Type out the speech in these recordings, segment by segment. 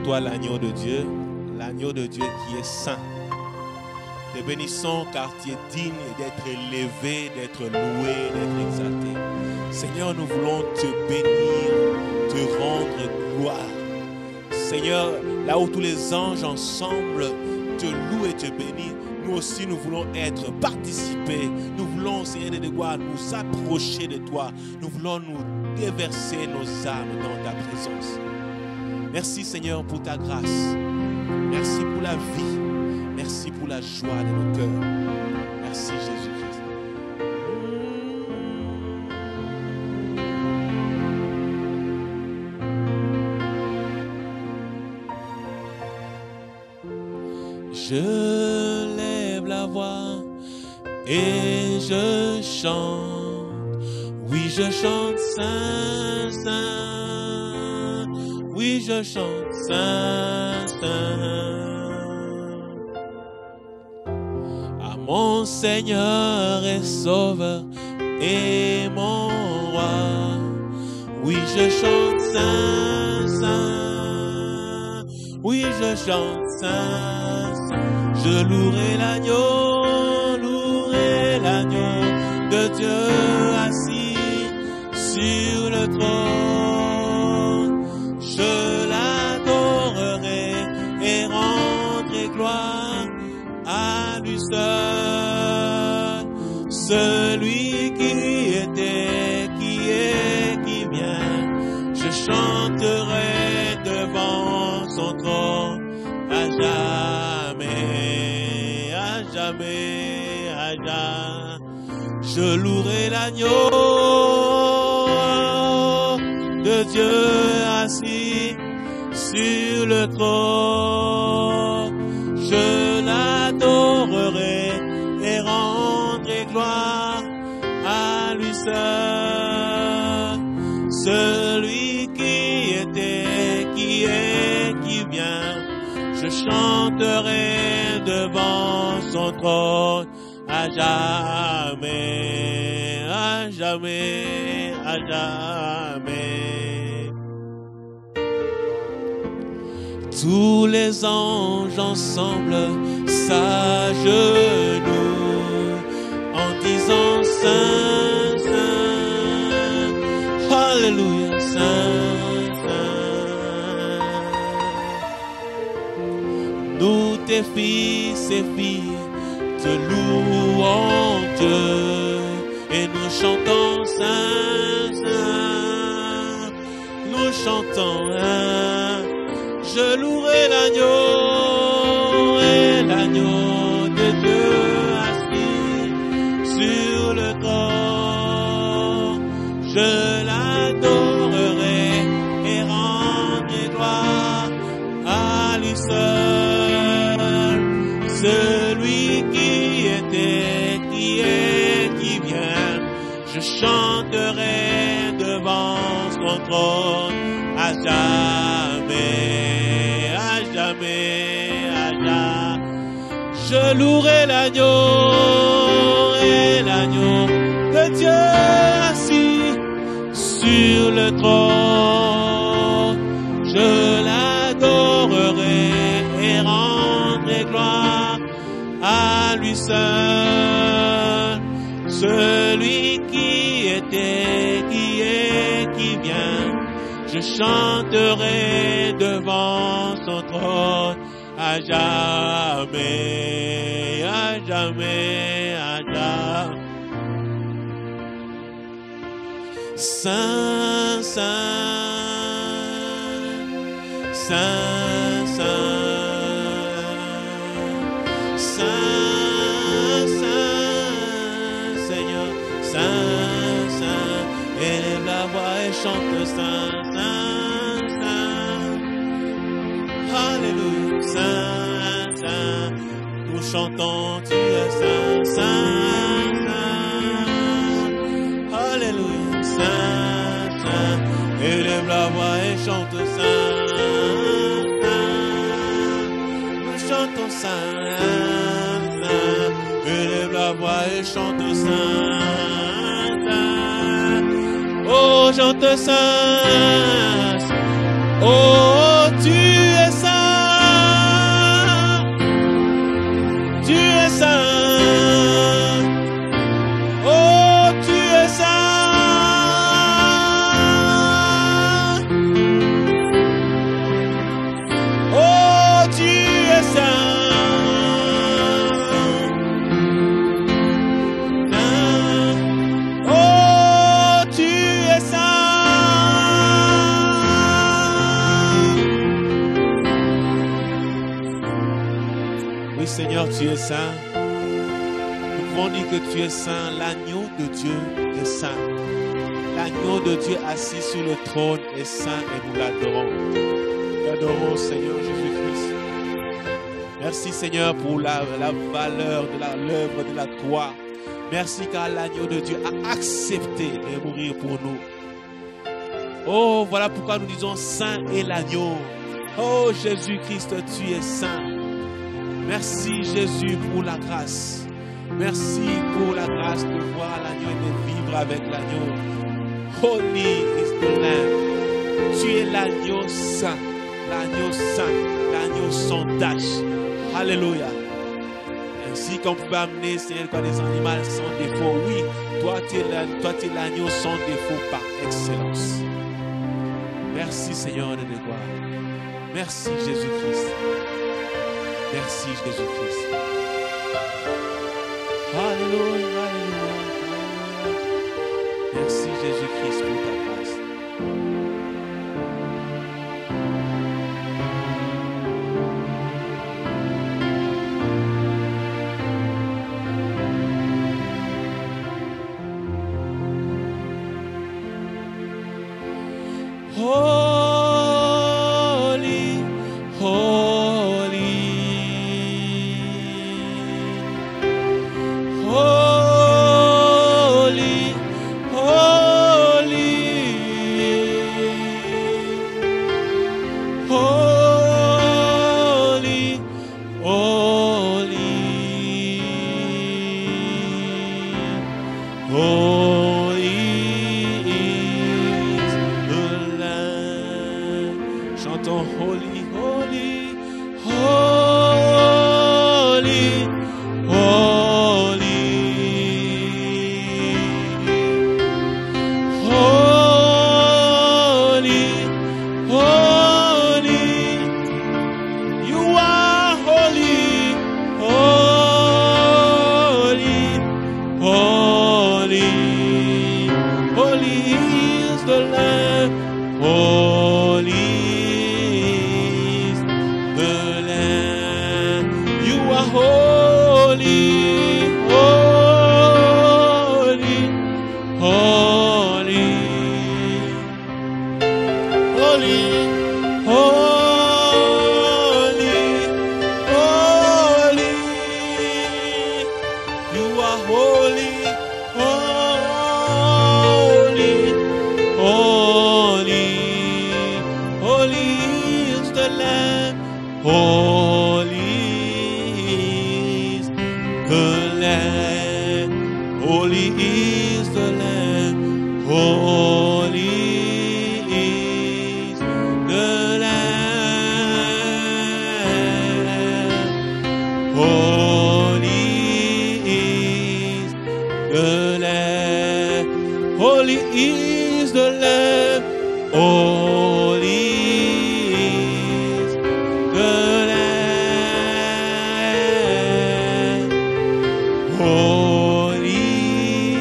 toi l'agneau de Dieu qui est saint. Te bénissons car tu es digne d'être élevé, d'être loué, d'être exalté. Seigneur, nous voulons te bénir, te rendre gloire. Seigneur, là où tous les anges ensemble te louent et te bénissent, nous aussi nous voulons être participés. Nous voulons, Seigneur de gloire, nous approcher de toi. Nous voulons nous déverser nos âmes dans ta présence. Merci Seigneur pour ta grâce. Merci pour la vie. Merci pour la joie de nos cœurs. Merci Jésus-Christ. Je lève la voix et je chante. Oui, je chante Saint, Saint. Oui, je chante Saint, Saint. À mon Seigneur et Sauveur et mon Roi. Oui, je chante Saint, Saint. Oui, je chante Saint, Saint. Je louerai l'agneau de Dieu assis sur le trône. Je l'adorerai et rendrai gloire à lui seul. Celui qui était, qui est, qui vient, je chanterai devant son trône à jamais, à jamais, à jamais. Je louerai l'agneau de Dieu assis sur le trône. Je l'adorerai et rendrai gloire à lui seul. Celui qui était, qui est, qui vient, je chanterai devant son trône à jamais, à jamais, à jamais. Tous les anges ensemble s'agenouillent en disant Saint, Saint, Alléluia, Saint, Saint. Nous, tes fils et filles, te louons Dieu et nous chantons Saint, Saint. Nous chantons je louerai l'agneau et l'agneau de Dieu assis sur le trône. Je l'adorerai et rendrai gloire à lui seul. Celui qui était, qui est, qui vient, je chanterai devant son trône à jamais. Je louerai l'agneau et l'agneau de Dieu assis sur le trône. Je l'adorerai et rendrai gloire à lui seul. Celui qui était, qui est, qui vient, je chanterai devant son trône à jamais, à jamais, à jamais. Saint, Saint, Saint, Saint, Saint, Saint, Seigneur, Saint, Saint, élève la voix et chante Saint, Saint, Saint, Alléluia, Saint, Saint, nous chantons, tu es Saint, Saint, Saint, Alléluia, Saint, Saint, élève la voix et chante Saint, Saint, nous chantons Saint, Saint, élève la voix et chante Saint, Saint, oh chante Saint, oh tu es Saint. tu es saint. Nous pouvons dire que tu es saint. L'agneau de Dieu est saint. L'agneau de Dieu assis sur le trône est saint et nous l'adorons. Nous l'adorons, Seigneur Jésus-Christ. Merci, Seigneur, pour la valeur de l'œuvre de la croix. Merci car l'agneau de Dieu a accepté de mourir pour nous. Oh, voilà pourquoi nous disons saint est l'agneau. Oh, Jésus-Christ, tu es saint. Merci, Jésus, pour la grâce. Merci pour la grâce de voir l'agneau et de vivre avec l'agneau. Holy is the Lamb. Tu es l'agneau saint, l'agneau sans tache. Alléluia. Ainsi qu'on peut amener, Seigneur, quoi, des animaux sans défaut. Oui, toi tu es l'agneau sans défaut par excellence. Merci, Seigneur de gloire. Merci, Jésus-Christ. Merci, Jésus-Christ. Alléluia, alléluia. Merci, Jésus-Christ, pour ta grâce. Holy, holy, holy, holy, holy, holy, holy. Holy, holy, holy, holy, holy, holy. You are holy, holy, holy, holy is the Lamb, holy. Holy, holy, holy, holy, holy, holy. You are holy, holy, holy, holy is the Lamb, holy. Holy is the Lamb, holy is the Lamb, holy is the Lamb, holy is the Lamb, holy is the Lamb, holy. Holy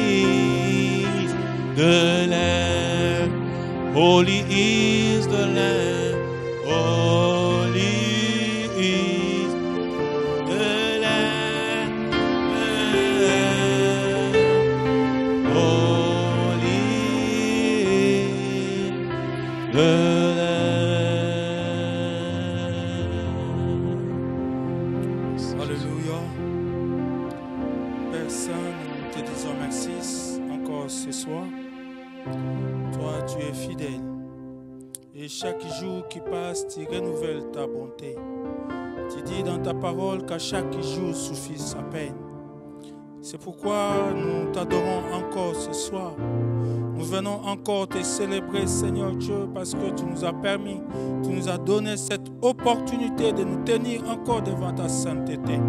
is the Lamb, holy is the Lamb, holy is the Lamb. Alléluia. Père Saint, nous te disons merci encore ce soir. Toi, tu es fidèle. Et chaque jour qui passe, tu renouvelles ta bonté. Tu dis dans ta parole qu'à chaque jour suffit sa peine. C'est pourquoi nous t'adorons encore ce soir. Nous venons encore te célébrer, Seigneur Dieu, parce que tu nous as permis, tu nous as donné cette opportunité de nous tenir encore devant ta sainteté.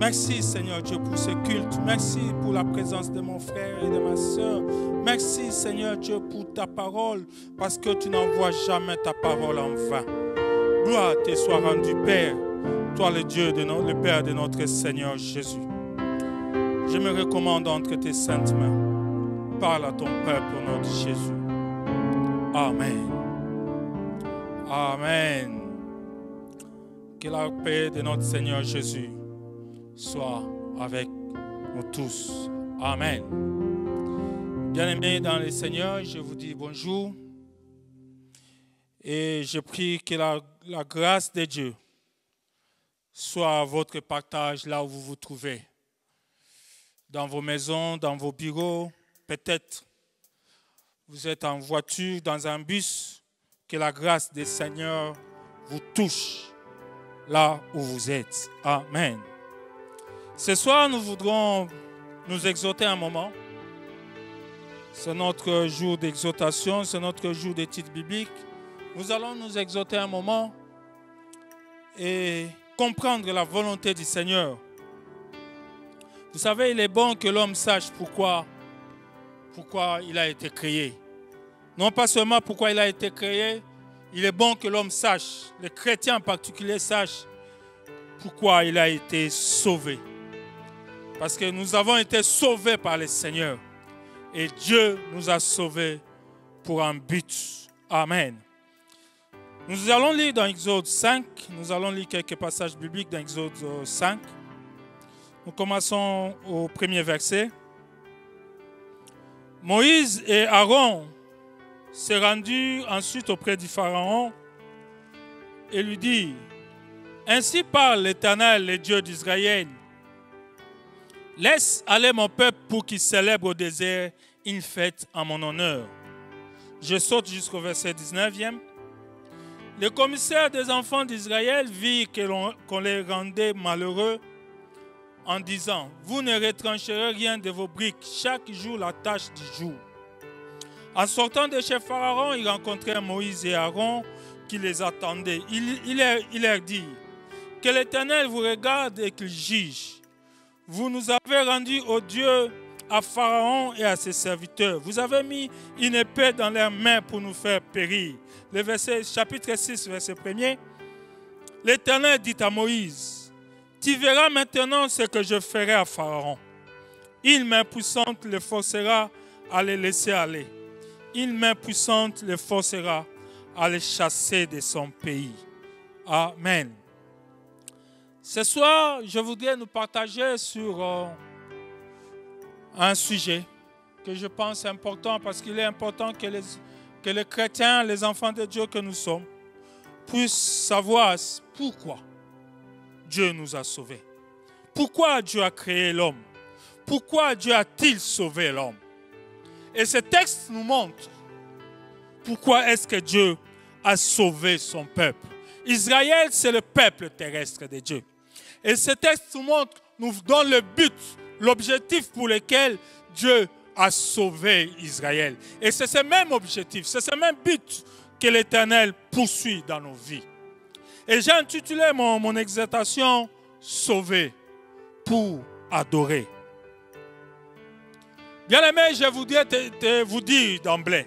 Merci, Seigneur Dieu, pour ce culte. Merci pour la présence de mon frère et de ma soeur. Merci, Seigneur Dieu, pour ta parole, parce que tu n'envoies jamais ta parole en vain. Gloire te soit rendue, Père, toi le Dieu, le Père de notre Seigneur Jésus. Je me recommande entre tes saintes mains. Parle à ton peuple au nom de Jésus. Amen. Amen. Que la paix de notre Seigneur Jésus soit avec nous tous. Amen. Bien-aimés dans le Seigneur, je vous dis bonjour. Et je prie que la grâce de Dieu soit votre partage là où vous vous trouvez. Dans vos maisons, dans vos bureaux, peut-être vous êtes en voiture, dans un bus, que la grâce du Seigneur vous touche là où vous êtes. Amen. Ce soir, nous voudrons nous exhorter un moment. C'est notre jour d'exhortation, c'est notre jour d'étude biblique. Nous allons nous exhorter un moment et comprendre la volonté du Seigneur. Vous savez, il est bon que l'homme sache pourquoi il a été créé. Non pas seulement pourquoi il a été créé, il est bon que l'homme sache, les chrétiens en particulier sachent pourquoi il a été sauvé. Parce que nous avons été sauvés par le Seigneur. Et Dieu nous a sauvés pour un but. Amen. Nous allons lire dans Exode 5. Nous allons lire quelques passages bibliques dans Exode 5. Nous commençons au premier verset. Moïse et Aaron se rendurent ensuite auprès du Pharaon et lui dirent: Ainsi parle l'Éternel, le Dieu d'Israël. Laisse aller mon peuple pour qu'il célèbre au désert une fête en mon honneur. Je saute jusqu'au verset 19e. Le commissaire des enfants d'Israël vit qu'on les rendait malheureux en disant: Vous ne retrancherez rien de vos briques, chaque jour la tâche du jour. En sortant de chez Pharaon, ils rencontrèrent Moïse et Aaron qui les attendaient. Il leur dit: Que l'Éternel vous regarde et qu'il juge. Vous nous avez rendus odieux à Pharaon et à ses serviteurs. Vous avez mis une épée dans leurs mains pour nous faire périr. Le verset, chapitre 6, verset 1er. L'Éternel dit à Moïse: Tu verras maintenant ce que je ferai à Pharaon. Une main puissante le forcera à les laisser aller. Une main puissante le forcera à les chasser de son pays. Amen. Ce soir, je voudrais nous partager sur un sujet que je pense important, parce qu'il est important que les chrétiens, les enfants de Dieu que nous sommes, puissent savoir pourquoi Dieu nous a sauvés. Pourquoi Dieu a créé l'homme? Pourquoi Dieu a-t-il sauvé l'homme? Et ce texte nous montre pourquoi est-ce que Dieu a sauvé son peuple. Israël, c'est le peuple terrestre de Dieu. Et ce texte nous donne le but, l'objectif pour lequel Dieu a sauvé Israël. Et c'est ce même objectif, c'est ce même but que l'Éternel poursuit dans nos vies. Et j'ai intitulé mon exhortation « Sauvé pour adorer ». Bien-aimés, je voudrais vous dire d'emblée,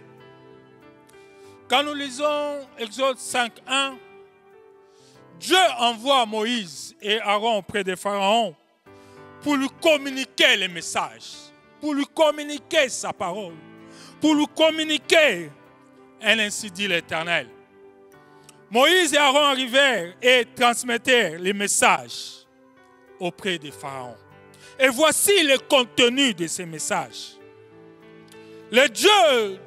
quand nous lisons Exode 5.1, Dieu envoie Moïse et Aaron auprès de Pharaon pour lui communiquer les messages, pour lui communiquer sa parole, pour lui communiquer, ainsi dit l'Éternel. Moïse et Aaron arrivèrent et transmettèrent les messages auprès de Pharaon. Et voici le contenu de ces messages. Le Dieu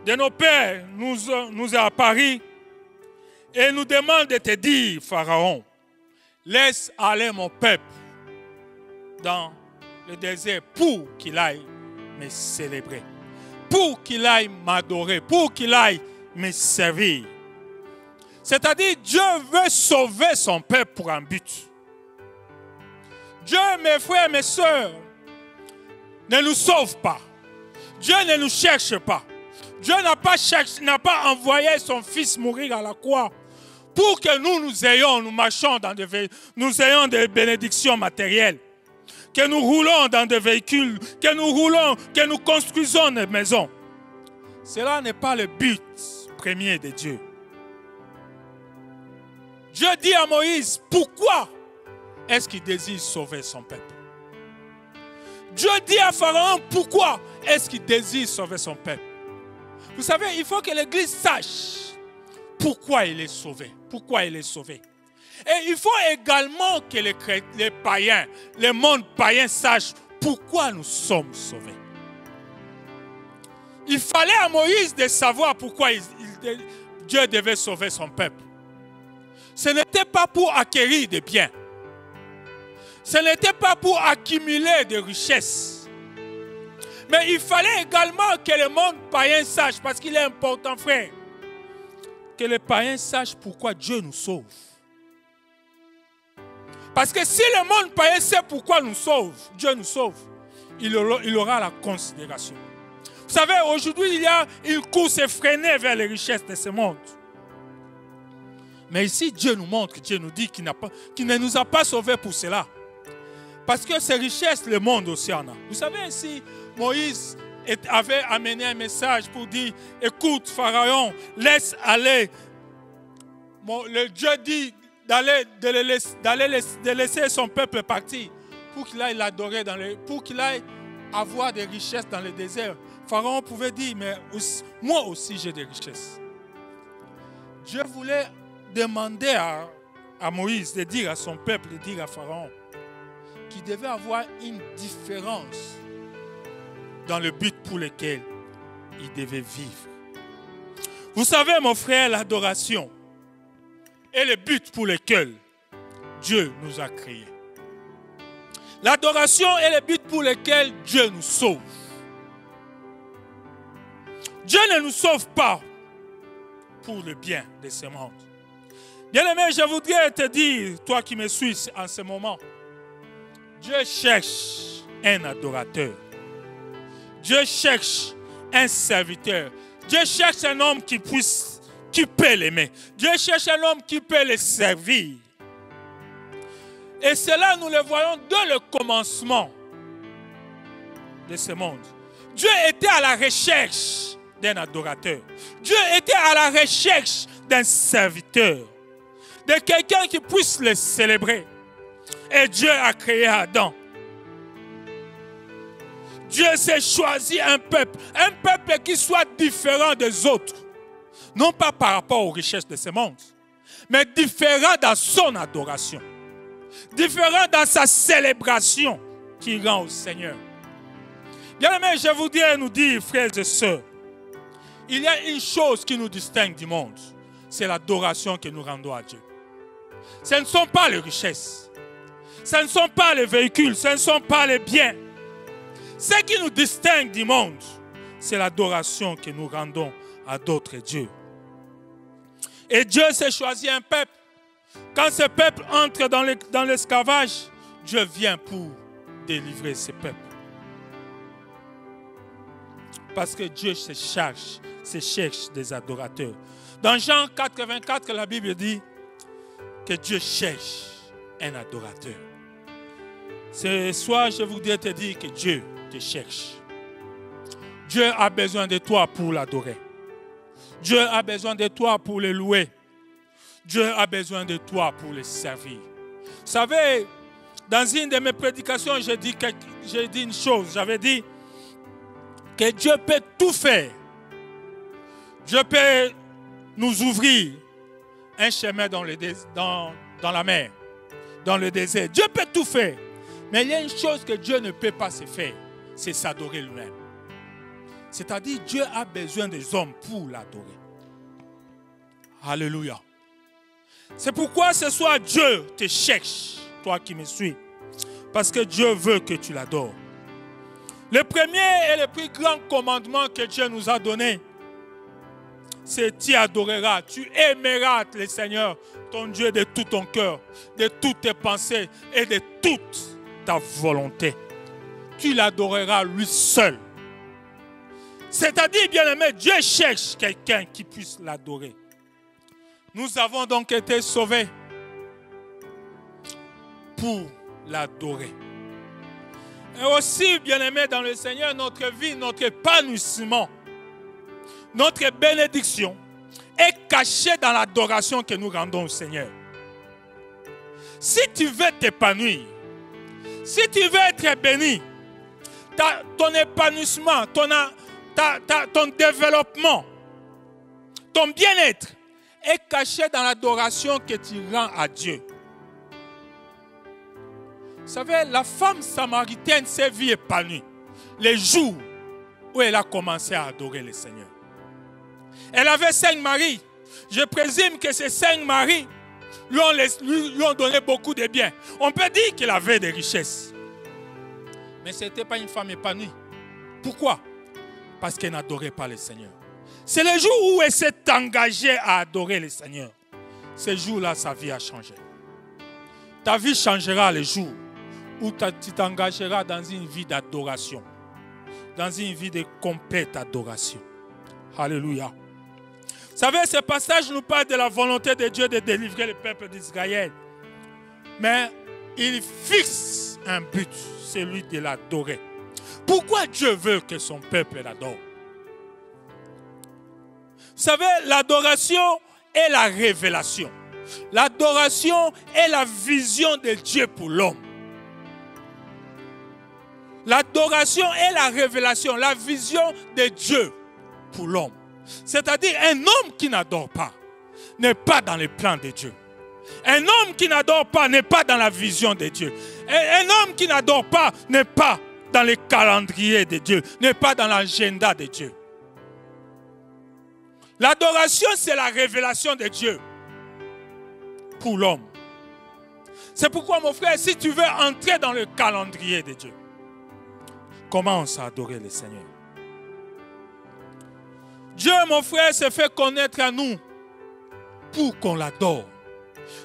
de nos pères nous a apparu et nous demande de te dire, Pharaon, laisse aller mon peuple dans le désert pour qu'il aille me célébrer, pour qu'il aille m'adorer, pour qu'il aille me servir. C'est-à-dire, Dieu veut sauver son peuple pour un but. Dieu, mes frères et mes sœurs, ne nous sauve pas. Dieu ne nous cherche pas. Dieu n'a pas envoyé son Fils mourir à la croix pour que nous marchons nous ayons des bénédictions matérielles, que nous roulons dans des véhicules, que nous construisons des maisons. Cela n'est pas le but premier de Dieu. Dieu dit à Moïse, pourquoi est-ce qu'il désire sauver son peuple? Dieu dit à Pharaon, pourquoi est-ce qu'il désire sauver son peuple? Vous savez, il faut que l'Église sache pourquoi il est sauvé. Pourquoi il est sauvé. Et il faut également que les païens, le monde païen sache pourquoi nous sommes sauvés. Il fallait à Moïse de savoir pourquoi Dieu devait sauver son peuple. Ce n'était pas pour acquérir des biens. Ce n'était pas pour accumuler des richesses. Mais il fallait également que le monde païen sache, parce qu'il est important, frère, que les païens sachent pourquoi Dieu nous sauve. Parce que si le monde païen sait pourquoi Dieu nous sauve, il aura la considération. Vous savez, aujourd'hui, il y a une course effrénée vers les richesses de ce monde. Mais ici, Dieu nous montre, Dieu nous dit qu'il ne nous a pas sauvés pour cela. Parce que ces richesses, le monde aussi en a. Vous savez, si Moïse avait amené un message pour dire, écoute, Pharaon, laisse aller. Le Dieu dit de laisser son peuple partir pour qu'il aille l'adorer, pour qu'il aille avoir des richesses dans le désert. Pharaon pouvait dire, mais moi aussi j'ai des richesses. Dieu voulait demander à Moïse de dire à son peuple, de dire à Pharaon, qu'il devait avoir une différence dans le but pour lequel il devait vivre. Vous savez, mon frère, l'adoration est le but pour lequel Dieu nous a créés. L'adoration est le but pour lequel Dieu nous sauve. Dieu ne nous sauve pas pour le bien de ce monde. Bien-aimé, je voudrais te dire, toi qui me suis en ce moment, Dieu cherche un adorateur. Dieu cherche un serviteur. Dieu cherche un homme qui peut l'aimer. Dieu cherche un homme qui peut le servir. Et cela, nous le voyons dès le commencement de ce monde. Dieu était à la recherche d'un adorateur. Dieu était à la recherche d'un serviteur, de quelqu'un qui puisse le célébrer. Et Dieu a créé Adam. Dieu s'est choisi un peuple qui soit différent des autres. Non pas par rapport aux richesses de ce monde, mais différent dans son adoration. Différent dans sa célébration qu'il rend au Seigneur. Bien-aimés, je voudrais nous dire, frères et sœurs, il y a une chose qui nous distingue du monde. C'est l'adoration que nous rendons à Dieu. Ce ne sont pas les richesses. Ce ne sont pas les véhicules. Ce ne sont pas les biens. Ce qui nous distingue du monde, c'est l'adoration que nous rendons à d'autres dieux. Et Dieu s'est choisi un peuple. Quand ce peuple entre dans l'esclavage, Dieu vient pour délivrer ce peuple. Parce que Dieu se cherche des adorateurs. Dans Jean 84, la Bible dit que Dieu cherche un adorateur. Ce soir, je voudrais te dire que Dieu te cherche. Dieu a besoin de toi pour l'adorer. Dieu a besoin de toi pour le louer. Dieu a besoin de toi pour le servir. Vous savez, dans une de mes prédications, j'ai dit une chose. J'avais dit que Dieu peut tout faire. Dieu peut nous ouvrir un chemin dans la mer, dans le désert. Dieu peut tout faire. Mais il y a une chose que Dieu ne peut pas se faire, c'est s'adorer lui-même. C'est-à-dire, Dieu a besoin des hommes pour l'adorer. Alléluia. C'est pourquoi ce soir, Dieu te cherche, toi qui me suis. Parce que Dieu veut que tu l'adores. Le premier et le plus grand commandement que Dieu nous a donné, c'est tu adoreras, tu aimeras le Seigneur, ton Dieu, de tout ton cœur, de toutes tes pensées et de toute ta volonté. Tu l'adoreras lui seul. C'est-à-dire, bien-aimé, Dieu cherche quelqu'un qui puisse l'adorer. Nous avons donc été sauvés pour l'adorer. Et aussi, bien-aimé, dans le Seigneur, notre vie, notre épanouissement, notre bénédiction est cachée dans l'adoration que nous rendons au Seigneur. Si tu veux t'épanouir, si tu veux être béni, ton épanouissement, ton développement, ton bien-être est caché dans l'adoration que tu rends à Dieu. Vous savez, la femme samaritaine s'est vue épanouie les jours où elle a commencé à adorer le Seigneur. Elle avait 5 maris. Je présume que ces 5 maris lui ont donné beaucoup de biens. On peut dire qu'il avait des richesses. Mais ce n'était pas une femme épanouie. Pourquoi? Parce qu'elle n'adorait pas le Seigneur. C'est le jour où elle s'est engagée à adorer le Seigneur. Ce jour-là, sa vie a changé. Ta vie changera le jour où tu t'engageras dans une vie d'adoration. Dans une vie de complète adoration. Alléluia. Vous savez, ce passage nous parle de la volonté de Dieu de délivrer le peuple d'Israël. Mais il fixe un but, celui de l'adorer. Pourquoi Dieu veut que son peuple l'adore? Vous savez, l'adoration est la révélation. L'adoration est la vision de Dieu pour l'homme. L'adoration est la révélation, la vision de Dieu pour l'homme. C'est-à-dire un homme qui n'adore pas n'est pas dans le plan de Dieu. Un homme qui n'adore pas n'est pas dans la vision de Dieu. Un homme qui n'adore pas n'est pas dans le calendrier de Dieu, n'est pas dans l'agenda de Dieu. L'adoration, c'est la révélation de Dieu pour l'homme. C'est pourquoi, mon frère, si tu veux entrer dans le calendrier de Dieu, commence à adorer le Seigneur. Dieu, mon frère, s'est fait connaître à nous pour qu'on l'adore.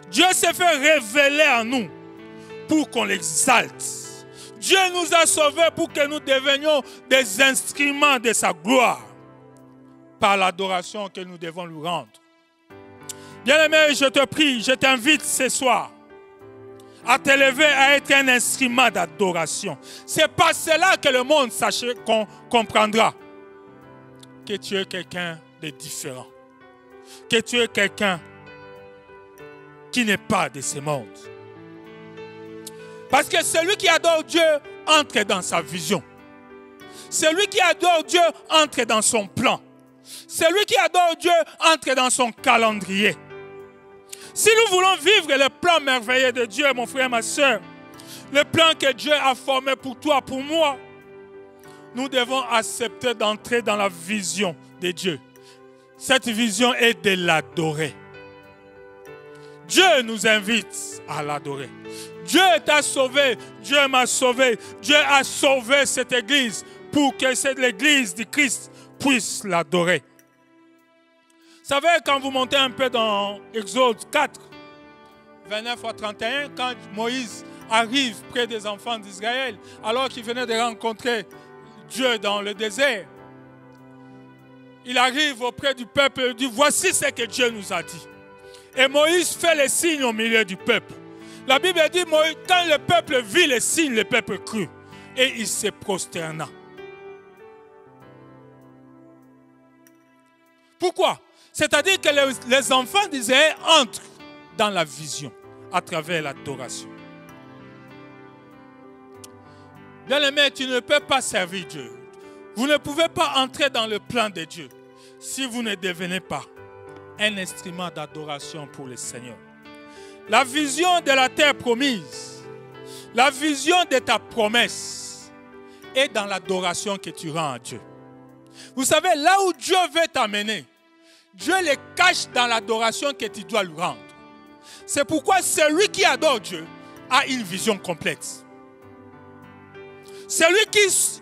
Dieu s'est fait révéler à nous pour qu'on l'exalte. Dieu nous a sauvés pour que nous devenions des instruments de sa gloire par l'adoration que nous devons lui rendre. Bien-aimé, je te prie, je t'invite ce soir à t'élever à être un instrument d'adoration. C'est par cela que le monde comprendra que tu es quelqu'un de différent, que tu es quelqu'un qui n'est pas de ce monde. Parce que celui qui adore Dieu entre dans sa vision. Celui qui adore Dieu entre dans son plan. Celui qui adore Dieu entre dans son calendrier. Si nous voulons vivre le plan merveilleux de Dieu, mon frère, ma soeur, le plan que Dieu a formé pour toi, pour moi, nous devons accepter d'entrer dans la vision de Dieu. Cette vision est de l'adorer. Dieu nous invite à l'adorer. Dieu t'a sauvé, Dieu m'a sauvé, Dieu a sauvé cette église pour que cette église du Christ puisse l'adorer. Vous savez, quand vous montez un peu dans Exode 4, 29 à 31, quand Moïse arrive près des enfants d'Israël, alors qu'il venait de rencontrer Dieu dans le désert, il arrive auprès du peuple et dit, voici ce que Dieu nous a dit. Et Moïse fait les signes au milieu du peuple. La Bible dit, quand le peuple vit les signes, le peuple crut. Et il se prosterna. Pourquoi? C'est-à-dire que les enfants d'Israël entrent dans la vision à travers l'adoration. Bien-aimé, tu ne peux pas servir Dieu. Vous ne pouvez pas entrer dans le plan de Dieu si vous ne devenez pas un instrument d'adoration pour le Seigneur. La vision de la terre promise, la vision de ta promesse est dans l'adoration que tu rends à Dieu. Vous savez, là où Dieu veut t'amener, Dieu les cache dans l'adoration que tu dois lui rendre. C'est pourquoi celui qui adore Dieu a une vision complète. Celui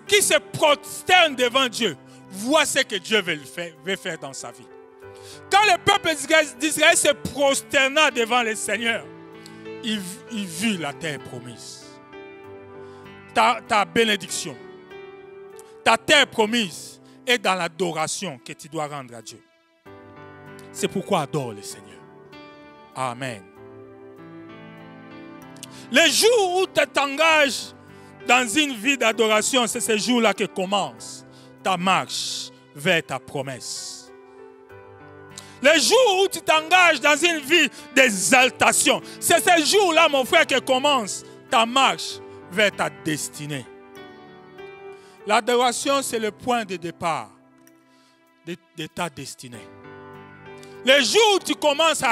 qui se prosterne devant Dieu voit ce que Dieu veut faire dans sa vie. Quand le peuple d'Israël se prosterna devant le Seigneur, il vit la terre promise. Ta bénédiction, ta terre promise est dans l'adoration que tu dois rendre à Dieu. C'est pourquoi adore le Seigneur. Amen. Les jours où tu t'engages dans une vie d'adoration, c'est ce jour-là que commence ta marche vers ta promesse. Les jours où tu t'engages dans une vie d'exaltation, c'est ce jour-là, mon frère, que commence ta marche vers ta destinée. L'adoration, c'est le point de départ de ta destinée. Les jours où tu commences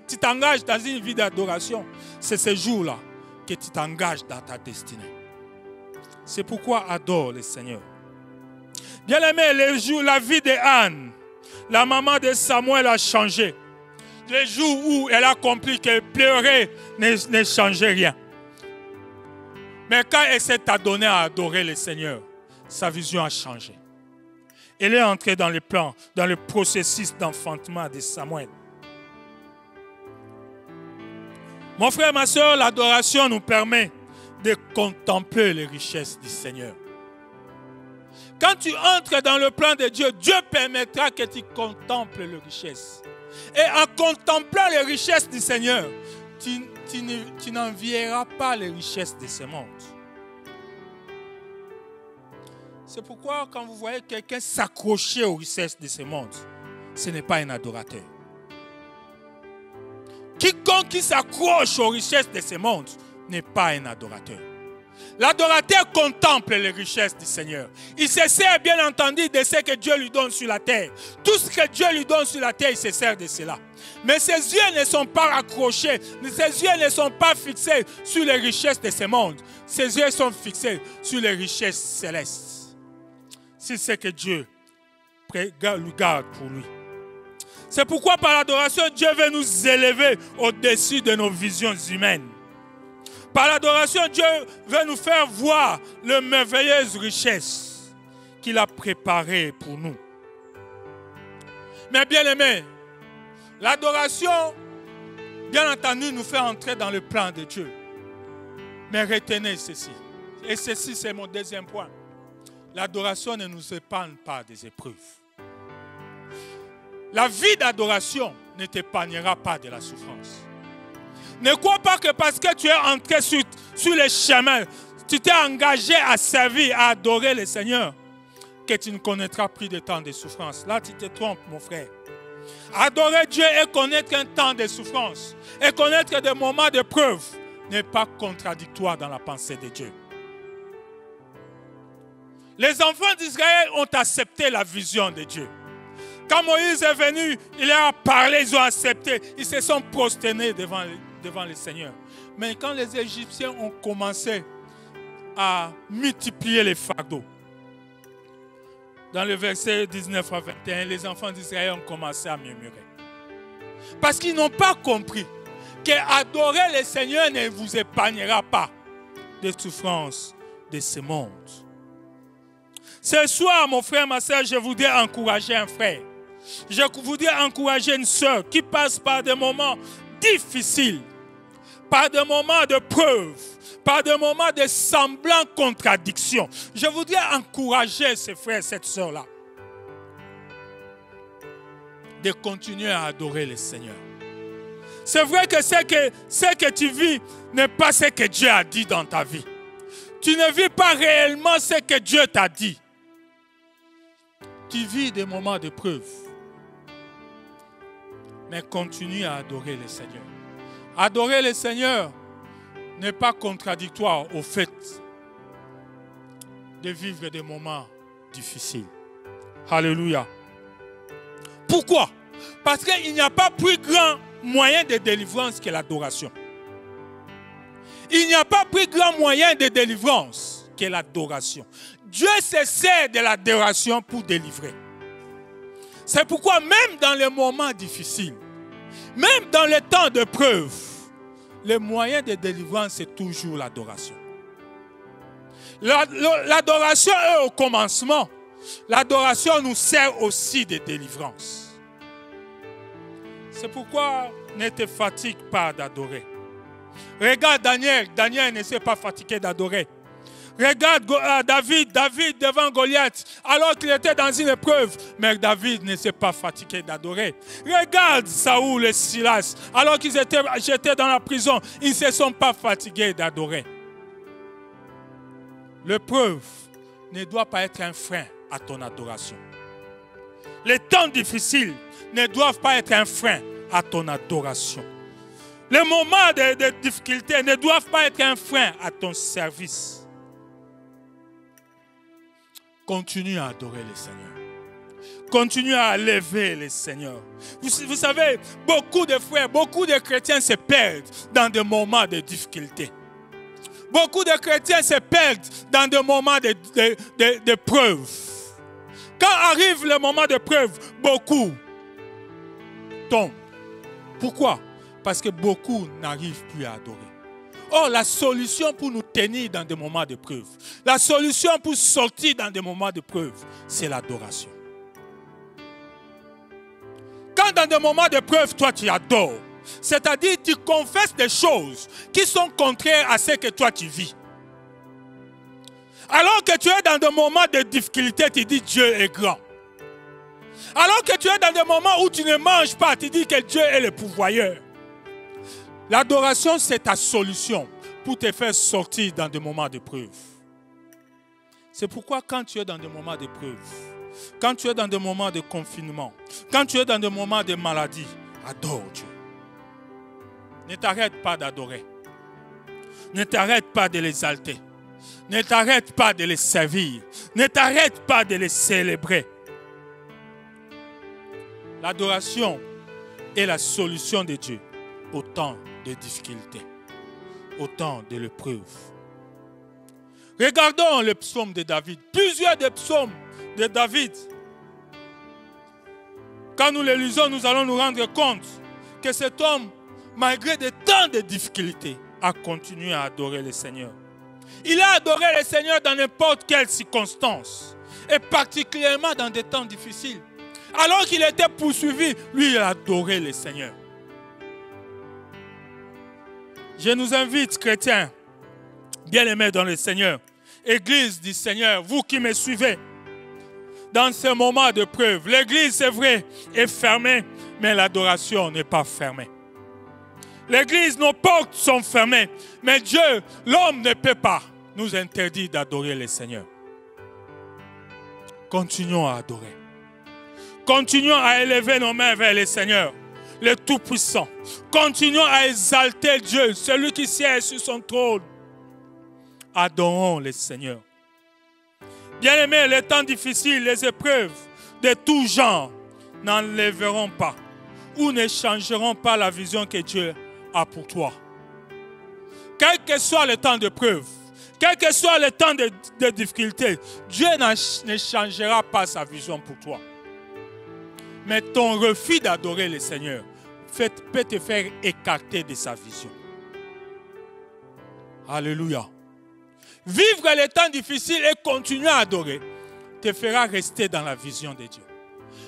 tu t'engages dans une vie d'adoration, c'est ce jour-là que tu t'engages dans ta destinée. C'est pourquoi adore le Seigneur. Bien-aimé, la vie de Anne, la maman de Samuel a changé. Les jours où elle a compris que pleurer ne changeait rien. Mais quand elle s'est adonnée à adorer le Seigneur, sa vision a changé. Elle est entrée dans le plan, dans le processus d'enfantement de Samuel. Mon frère, ma soeur, l'adoration nous permet de contempler les richesses du Seigneur. Quand tu entres dans le plan de Dieu, Dieu permettra que tu contemples les richesses. Et en contemplant les richesses du Seigneur, tu n'envieras pas les richesses de ce monde. C'est pourquoi quand vous voyez quelqu'un s'accrocher aux richesses de ce monde, ce n'est pas un adorateur. Quiconque qui s'accroche aux richesses de ce monde n'est pas un adorateur. L'adorateur contemple les richesses du Seigneur. Il se sert bien entendu de ce que Dieu lui donne sur la terre. Tout ce que Dieu lui donne sur la terre, il se sert de cela. Mais ses yeux ne sont pas accrochés, ses yeux ne sont pas fixés sur les richesses de ce monde. Ses yeux sont fixés sur les richesses célestes. C'est ce que Dieu lui garde pour lui. C'est pourquoi par l'adoration, Dieu veut nous élever au-dessus de nos visions humaines. Par l'adoration, Dieu veut nous faire voir les merveilleuses richesses qu'il a préparées pour nous. Mais bien aimé, l'adoration, bien entendu, nous fait entrer dans le plan de Dieu. Mais retenez ceci. Et ceci, c'est mon deuxième point. L'adoration ne nous épargne pas des épreuves. La vie d'adoration ne t'épargnera pas de la souffrance. Ne crois pas que parce que tu es entré sur les chemins, tu t'es engagé à servir, à adorer le Seigneur, que tu ne connaîtras plus de temps de souffrance. Là, tu te trompes, mon frère. Adorer Dieu et connaître un temps de souffrance et connaître des moments de preuve n'est pas contradictoire dans la pensée de Dieu. Les enfants d'Israël ont accepté la vision de Dieu. Quand Moïse est venu, il leur a parlé, ils ont accepté. Ils se sont prosternés devant le Seigneur. Mais quand les Égyptiens ont commencé à multiplier les fardeaux, dans le verset 19 à 21, les enfants d'Israël ont commencé à murmurer. Parce qu'ils n'ont pas compris qu'adorer le Seigneur ne vous épargnera pas des souffrances de ce monde. Ce soir, mon frère, ma soeur, je voudrais encourager un frère. Je voudrais encourager une soeur qui passe par des moments difficiles, par des moments de preuve, par des moments de semblant contradiction. Je voudrais encourager ces frères, cette soeur-là, de continuer à adorer le Seigneur. C'est vrai que ce que tu vis n'est pas ce que Dieu a dit dans ta vie. Tu ne vis pas réellement ce que Dieu t'a dit. Tu vis des moments de preuve. Mais continue à adorer le Seigneur. Adorer le Seigneur n'est pas contradictoire au fait de vivre des moments difficiles. Alléluia. Pourquoi? Parce qu'il n'y a pas plus grand moyen de délivrance que l'adoration. Il n'y a pas plus grand moyen de délivrance que l'adoration. Dieu se sert de l'adoration pour délivrer. C'est pourquoi même dans les moments difficiles, même dans les temps de preuve, le moyen de délivrance, c'est toujours l'adoration. L'adoration est au commencement. L'adoration nous sert aussi de délivrance. C'est pourquoi ne te fatigue pas d'adorer. Regarde Daniel. Daniel ne s'est pas fatigué d'adorer. Regarde David devant Goliath, alors qu'il était dans une épreuve, mais David ne s'est pas fatigué d'adorer. Regarde Saoul et Silas, alors qu'ils étaient jetés dans la prison, ils ne se sont pas fatigués d'adorer. L'épreuve ne doit pas être un frein à ton adoration. Les temps difficiles ne doivent pas être un frein à ton adoration. Les moments de difficulté ne doivent pas être un frein à ton service. Continue à adorer le Seigneur. Continue à élever le Seigneur. Vous savez, beaucoup de frères, beaucoup de chrétiens se perdent dans des moments de difficulté. Beaucoup de chrétiens se perdent dans des moments de preuve. Quand arrive le moment de preuve, beaucoup tombent. Pourquoi? Parce que beaucoup n'arrivent plus à adorer. Or, la solution pour nous tenir dans des moments de preuve, la solution pour sortir dans des moments de preuve, c'est l'adoration. Quand dans des moments de preuve, toi tu adores, c'est-à-dire tu confesses des choses qui sont contraires à ce que toi tu vis. Alors que tu es dans des moments de difficulté, tu dis Dieu est grand. Alors que tu es dans des moments où tu ne manges pas, tu dis que Dieu est le pourvoyeur. L'adoration, c'est ta solution pour te faire sortir dans des moments de preuve. C'est pourquoi quand tu es dans des moments de preuve, quand tu es dans des moments de confinement, quand tu es dans des moments de maladie, adore Dieu. Ne t'arrête pas d'adorer. Ne t'arrête pas de l'exalter. Ne t'arrête pas de les servir. Ne t'arrête pas de les célébrer. L'adoration est la solution de Dieu au temps de difficultés, au temps de l'épreuve. Regardons le psaume de David. Plusieurs des psaumes de David. Quand nous les lisons, nous allons nous rendre compte que cet homme, malgré de tant de difficultés, a continué à adorer le Seigneur. Il a adoré le Seigneur dans n'importe quelle circonstance, et particulièrement dans des temps difficiles. Alors qu'il était poursuivi, lui, il a adoré le Seigneur. Je nous invite, chrétiens, bien-aimés dans le Seigneur, Église du Seigneur, vous qui me suivez, dans ce moment de preuve, l'église, c'est vrai, est fermée, mais l'adoration n'est pas fermée. L'église, nos portes sont fermées, mais Dieu, l'homme ne peut pas nous interdire d'adorer le Seigneur. Continuons à adorer. Continuons à élever nos mains vers le Seigneur, le Tout-Puissant. Continuons à exalter Dieu, celui qui siège sur son trône. Adorons le Seigneur. Bien-aimés, les temps difficiles, les épreuves de tout genre n'enlèveront pas ou ne changeront pas la vision que Dieu a pour toi. Quel que soit le temps de preuve, quel que soit le temps de difficulté, Dieu ne changera pas sa vision pour toi. Mais ton refus d'adorer le Seigneur peut te faire écarter de sa vision. Alléluia. Vivre les temps difficiles et continuer à adorer te fera rester dans la vision de Dieu.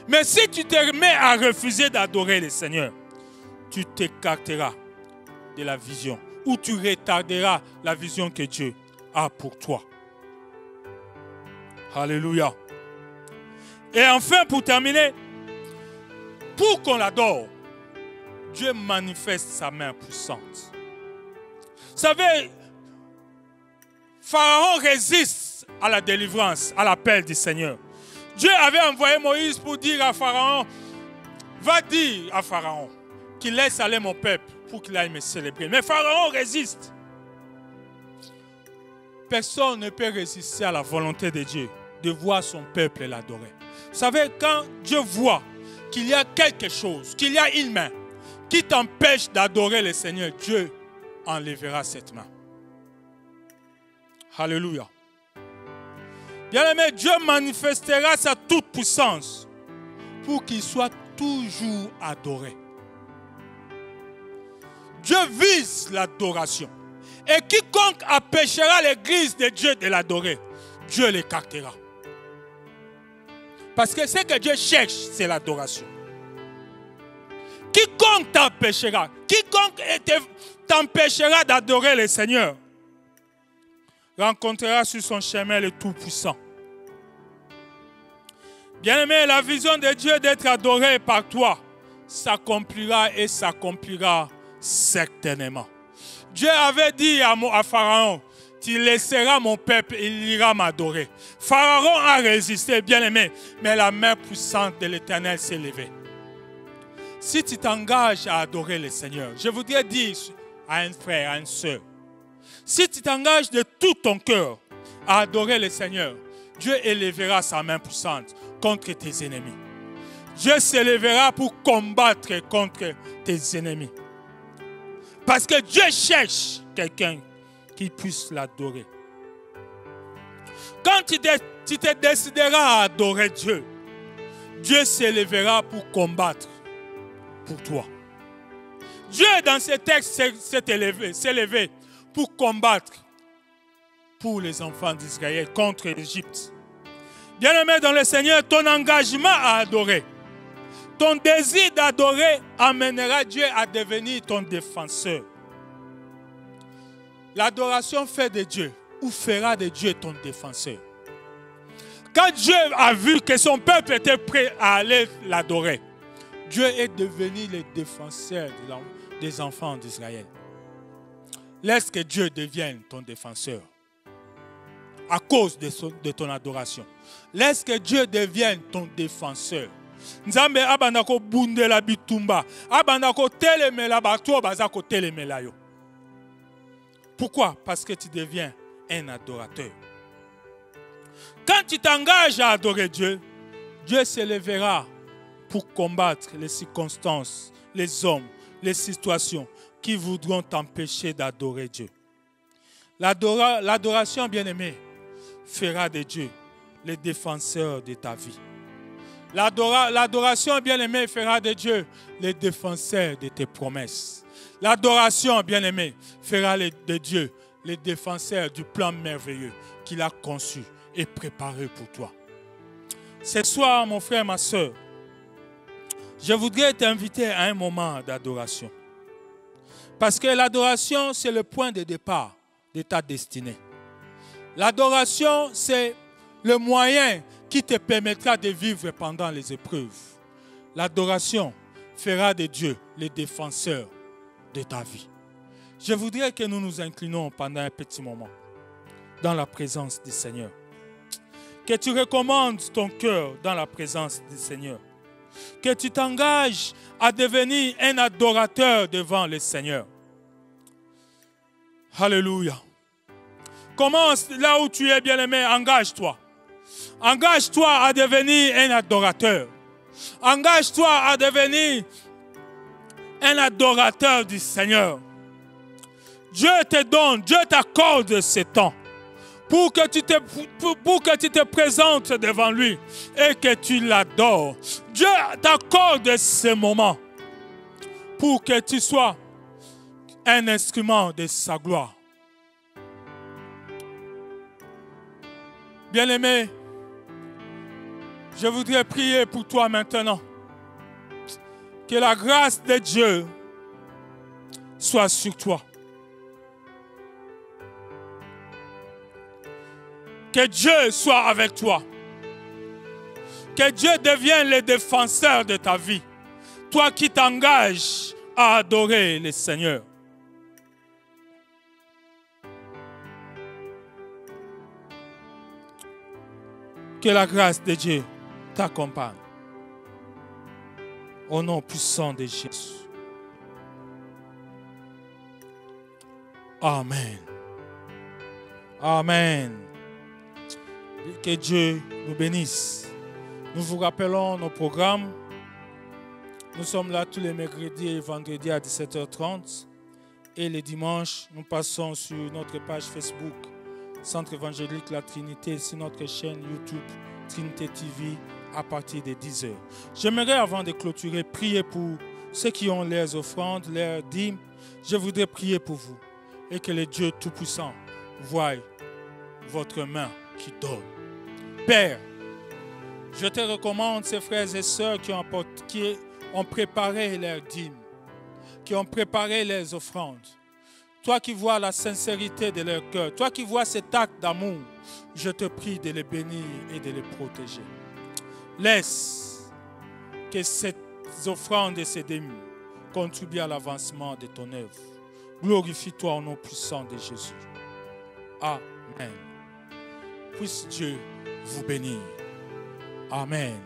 Mais si tu te remets à refuser d'adorer le Seigneur, tu t'écarteras de la vision ou tu retarderas la vision que Dieu a pour toi. Alléluia. Et enfin, pour terminer, pour qu'on l'adore, Dieu manifeste sa main puissante. Vous savez, Pharaon résiste à la délivrance, à l'appel du Seigneur. Dieu avait envoyé Moïse pour dire à Pharaon, va dire à Pharaon qu'il laisse aller mon peuple pour qu'il aille me célébrer. Mais Pharaon résiste. Personne ne peut résister à la volonté de Dieu de voir son peuple l'adorer. Vous savez, quand Dieu voit qu'il y a quelque chose, qu'il y a une main qui t'empêche d'adorer le Seigneur, Dieu enlèvera cette main. Alléluia. Bien-aimé, Dieu manifestera sa toute-puissance pour qu'il soit toujours adoré. Dieu vise l'adoration. Et quiconque empêchera l'église de Dieu de l'adorer, Dieu l'écartera. Parce que ce que Dieu cherche, c'est l'adoration. Quiconque t'empêchera, quiconque t'empêchera d'adorer le Seigneur, rencontrera sur son chemin le Tout-Puissant. Bien-aimé, la vision de Dieu d'être adoré par toi s'accomplira et s'accomplira certainement. Dieu avait dit à Pharaon, tu laisseras mon peuple, il ira m'adorer. Pharaon a résisté, bien-aimé, mais la main puissante de l'Éternel s'est levée. Si tu t'engages à adorer le Seigneur, je voudrais dire à un frère, à une soeur, si tu t'engages de tout ton cœur à adorer le Seigneur, Dieu élèvera sa main puissante contre tes ennemis. Dieu s'élèvera pour combattre contre tes ennemis. Parce que Dieu cherche quelqu'un qui puisse l'adorer. Quand tu te décideras à adorer Dieu, Dieu s'élèvera pour combattre pour toi. Dieu, dans ce texte, s'est élevé pour combattre pour les enfants d'Israël contre l'Égypte. Bien-aimé dans le Seigneur, ton engagement à adorer, ton désir d'adorer amènera Dieu à devenir ton défenseur. L'adoration fait de Dieu ou fera de Dieu ton défenseur. Quand Dieu a vu que son peuple était prêt à aller l'adorer, Dieu est devenu le défenseur des enfants d'Israël. Laisse que Dieu devienne ton défenseur à cause de ton adoration. Laisse que Dieu devienne ton défenseur. Nzambe abandako bundela bitumba, abandako telemela bato bazako telemela yo. Pourquoi? Parce que tu deviens un adorateur. Quand tu t'engages à adorer Dieu, Dieu s'élèvera pour combattre les circonstances, les hommes, les situations qui voudront t'empêcher d'adorer Dieu. L'adoration, bien-aimé, fera de Dieu le défenseur de ta vie. L'adoration, bien-aimé, fera de Dieu le défenseur de tes promesses. L'adoration, bien-aimé, fera de Dieu le défenseur du plan merveilleux qu'il a conçu et préparé pour toi. Ce soir, mon frère, ma soeur, je voudrais t'inviter à un moment d'adoration. Parce que l'adoration, c'est le point de départ de ta destinée. L'adoration, c'est le moyen qui te permettra de vivre pendant les épreuves. L'adoration fera de Dieu le défenseur de ta vie. Je voudrais que nous nous inclinons pendant un petit moment dans la présence du Seigneur. Que tu recommandes ton cœur dans la présence du Seigneur. Que tu t'engages à devenir un adorateur devant le Seigneur. Alléluia. Commence là où tu es, bien-aimé, engage-toi. Engage-toi à devenir un adorateur. Engage-toi à devenir un adorateur du Seigneur. Dieu te donne, Dieu t'accorde ce temps pour que tu te présentes devant lui et que tu l'adores. Dieu t'accorde ce moment pour que tu sois un instrument de sa gloire. Bien-aimé, je voudrais prier pour toi maintenant. Que la grâce de Dieu soit sur toi. Que Dieu soit avec toi. Que Dieu devienne le défenseur de ta vie. Toi qui t'engages à adorer le Seigneur. Que la grâce de Dieu t'accompagne. Au nom puissant de Jésus. Amen. Amen. Que Dieu nous bénisse. Nous vous rappelons nos programmes. Nous sommes là tous les mercredis et vendredis à 17h30. Et les dimanches, nous passons sur notre page Facebook, Centre évangélique La Trinité, sur notre chaîne YouTube, Trinité TV, à partir de 10h. J'aimerais, avant de clôturer, prier pour ceux qui ont leurs offrandes, leurs dîmes. Je voudrais prier pour vous. Et que le Dieu Tout-Puissant voie votre main qui donne. Père, je te recommande ces frères et sœurs qui ont préparé leurs dîmes, qui ont préparé leurs offrandes. Toi qui vois la sincérité de leur cœur, toi qui vois cet acte d'amour, je te prie de les bénir et de les protéger. Laisse que ces offrandes et ces dîmes contribuent à l'avancement de ton œuvre. Glorifie-toi au nom puissant de Jésus. Amen. Puisse Dieu vous bénir. Amen.